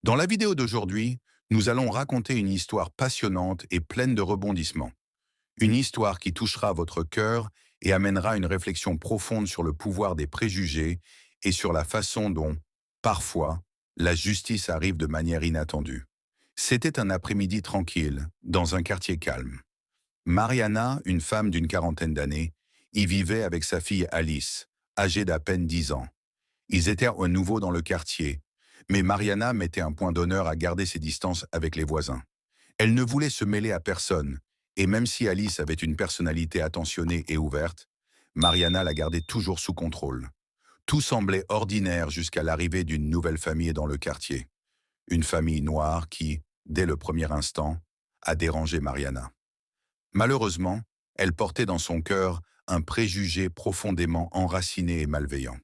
Dans la vidéo d'aujourd'hui, nous allons raconter une histoire passionnante et pleine de rebondissements. Une histoire qui touchera votre cœur et amènera une réflexion profonde sur le pouvoir des préjugés et sur la façon dont, parfois, la justice arrive de manière inattendue. C'était un après-midi tranquille, dans un quartier calme. Mariana, une femme d'une quarantaine d'années, y vivait avec sa fille Alice, âgée d'à peine 10 ans. Ils étaient à nouveau dans le quartier, mais Mariana mettait un point d'honneur à garder ses distances avec les voisins. Elle ne voulait se mêler à personne, et même si Alice avait une personnalité attentionnée et ouverte, Mariana la gardait toujours sous contrôle. Tout semblait ordinaire jusqu'à l'arrivée d'une nouvelle famille dans le quartier. Une famille noire qui, dès le premier instant, a dérangé Mariana. Malheureusement, elle portait dans son cœur un préjugé profondément enraciné et malveillant.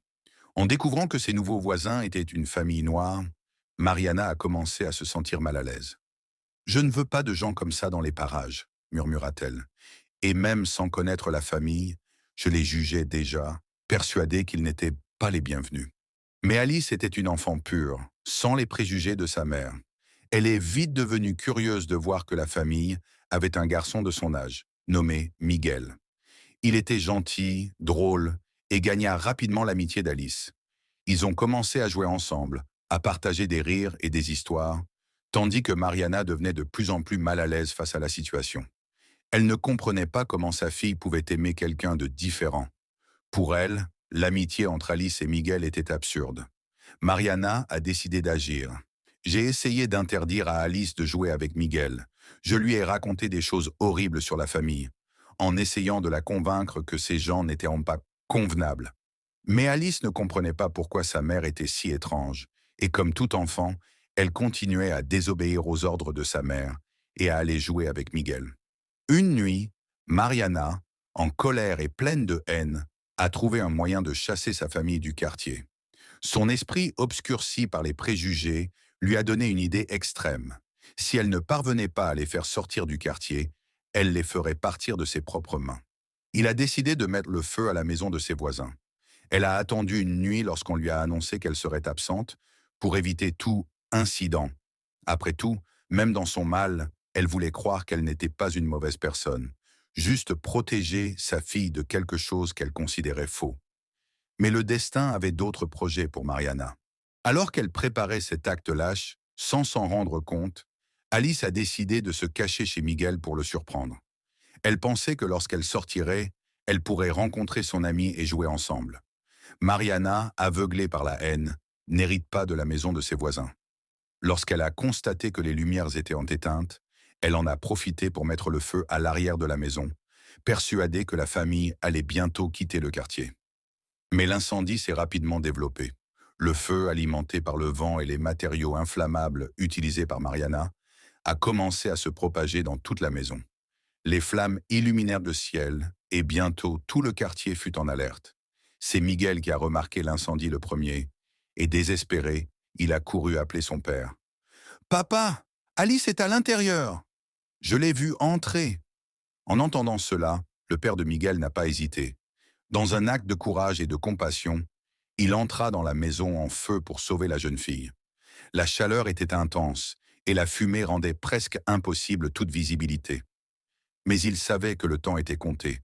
En découvrant que ses nouveaux voisins étaient une famille noire, Mariana a commencé à se sentir mal à l'aise. « Je ne veux pas de gens comme ça dans les parages », murmura-t-elle. Et même sans connaître la famille, je les jugeais déjà, persuadée qu'ils n'étaient pas les bienvenus. Mais Alice était une enfant pure, sans les préjugés de sa mère. Elle est vite devenue curieuse de voir que la famille avait un garçon de son âge, nommé Miguel. Il était gentil, drôle, et gagna rapidement l'amitié d'Alice. Ils ont commencé à jouer ensemble, à partager des rires et des histoires, tandis que Mariana devenait de plus en plus mal à l'aise face à la situation. Elle ne comprenait pas comment sa fille pouvait aimer quelqu'un de différent. Pour elle, l'amitié entre Alice et Miguel était absurde. Mariana a décidé d'agir. J'ai essayé d'interdire à Alice de jouer avec Miguel. Je lui ai raconté des choses horribles sur la famille, en essayant de la convaincre que ces gens n'étaient pas convenables. Mais Alice ne comprenait pas pourquoi sa mère était si étrange, et comme tout enfant, elle continuait à désobéir aux ordres de sa mère et à aller jouer avec Miguel. Une nuit, Mariana, en colère et pleine de haine, a trouvé un moyen de chasser sa famille du quartier. Son esprit obscurci par les préjugés lui a donné une idée extrême. Si elle ne parvenait pas à les faire sortir du quartier, elle les ferait partir de ses propres mains. Il a décidé de mettre le feu à la maison de ses voisins. Elle a attendu une nuit lorsqu'on lui a annoncé qu'elle serait absente pour éviter tout incident. Après tout, même dans son mal, elle voulait croire qu'elle n'était pas une mauvaise personne, juste protéger sa fille de quelque chose qu'elle considérait faux. Mais le destin avait d'autres projets pour Mariana. Alors qu'elle préparait cet acte lâche, sans s'en rendre compte, Alice a décidé de se cacher chez Miguel pour le surprendre. Elle pensait que lorsqu'elle sortirait, elle pourrait rencontrer son ami et jouer ensemble. Mariana, aveuglée par la haine, n'hérite pas de la maison de ses voisins. Lorsqu'elle a constaté que les lumières étaient éteintes, elle en a profité pour mettre le feu à l'arrière de la maison, persuadée que la famille allait bientôt quitter le quartier. Mais l'incendie s'est rapidement développé. Le feu, alimenté par le vent et les matériaux inflammables utilisés par Mariana, a commencé à se propager dans toute la maison. Les flammes illuminèrent le ciel et bientôt tout le quartier fut en alerte. C'est Miguel qui a remarqué l'incendie le premier et désespéré, il a couru appeler son père. « Papa, Alice est à l'intérieur. Je l'ai vue entrer. » En entendant cela, le père de Miguel n'a pas hésité. Dans un acte de courage et de compassion, il entra dans la maison en feu pour sauver la jeune fille. La chaleur était intense et la fumée rendait presque impossible toute visibilité. Mais il savait que le temps était compté.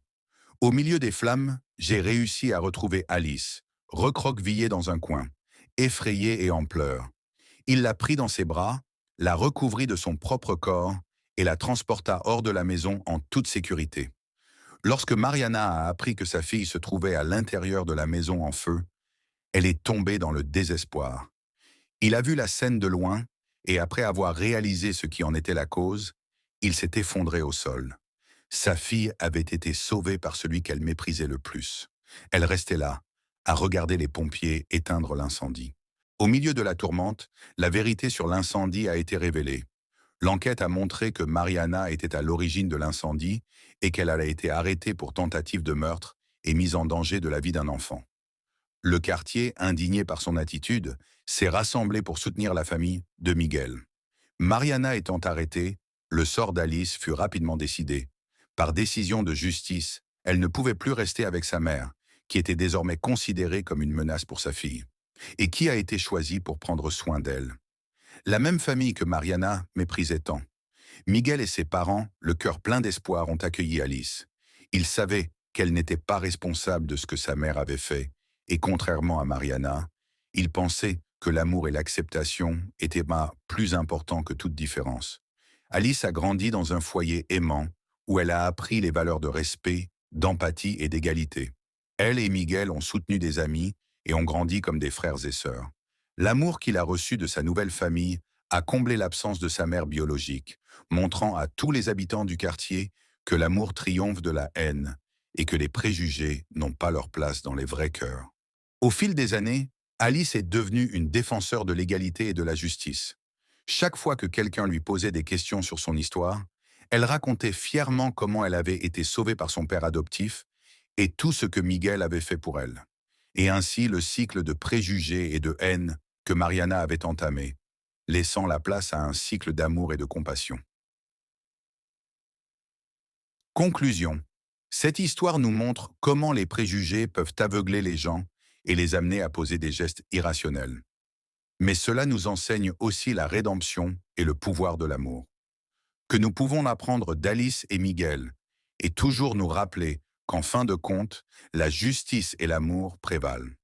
Au milieu des flammes, j'ai réussi à retrouver Alice, recroquevillée dans un coin, effrayée et en pleurs. Il l'a prit dans ses bras, la recouvrit de son propre corps et la transporta hors de la maison en toute sécurité. Lorsque Mariana a appris que sa fille se trouvait à l'intérieur de la maison en feu, elle est tombée dans le désespoir. Il a vu la scène de loin et après avoir réalisé ce qui en était la cause, il s'est effondré au sol. Sa fille avait été sauvée par celui qu'elle méprisait le plus. Elle restait là, à regarder les pompiers éteindre l'incendie. Au milieu de la tourmente, la vérité sur l'incendie a été révélée. L'enquête a montré que Mariana était à l'origine de l'incendie et qu'elle a été arrêtée pour tentative de meurtre et mise en danger de la vie d'un enfant. Le quartier, indigné par son attitude, s'est rassemblé pour soutenir la famille de Miguel. Mariana étant arrêtée, le sort d'Alice fut rapidement décidé. Par décision de justice, elle ne pouvait plus rester avec sa mère, qui était désormais considérée comme une menace pour sa fille. Et qui a été choisi pour prendre soin d'elle? La même famille que Mariana méprisait tant. Miguel et ses parents, le cœur plein d'espoir, ont accueilli Alice. Ils savaient qu'elle n'était pas responsable de ce que sa mère avait fait, et contrairement à Mariana, ils pensaient que l'amour et l'acceptation étaient plus importants que toute différence. Alice a grandi dans un foyer aimant, où elle a appris les valeurs de respect, d'empathie et d'égalité. Elle et Miguel ont soutenu des amis et ont grandi comme des frères et sœurs. L'amour qu'il a reçu de sa nouvelle famille a comblé l'absence de sa mère biologique, montrant à tous les habitants du quartier que l'amour triomphe de la haine et que les préjugés n'ont pas leur place dans les vrais cœurs. Au fil des années, Alice est devenue une défenseur de l'égalité et de la justice. Chaque fois que quelqu'un lui posait des questions sur son histoire, elle racontait fièrement comment elle avait été sauvée par son père adoptif et tout ce que Miguel avait fait pour elle. Et ainsi le cycle de préjugés et de haine que Mariana avait entamé, laissant la place à un cycle d'amour et de compassion. Conclusion. Cette histoire nous montre comment les préjugés peuvent aveugler les gens et les amener à poser des gestes irrationnels. Mais cela nous enseigne aussi la rédemption et le pouvoir de l'amour. Que nous pouvons apprendre d'Alice et Miguel et toujours nous rappeler qu'en fin de compte, la justice et l'amour prévalent.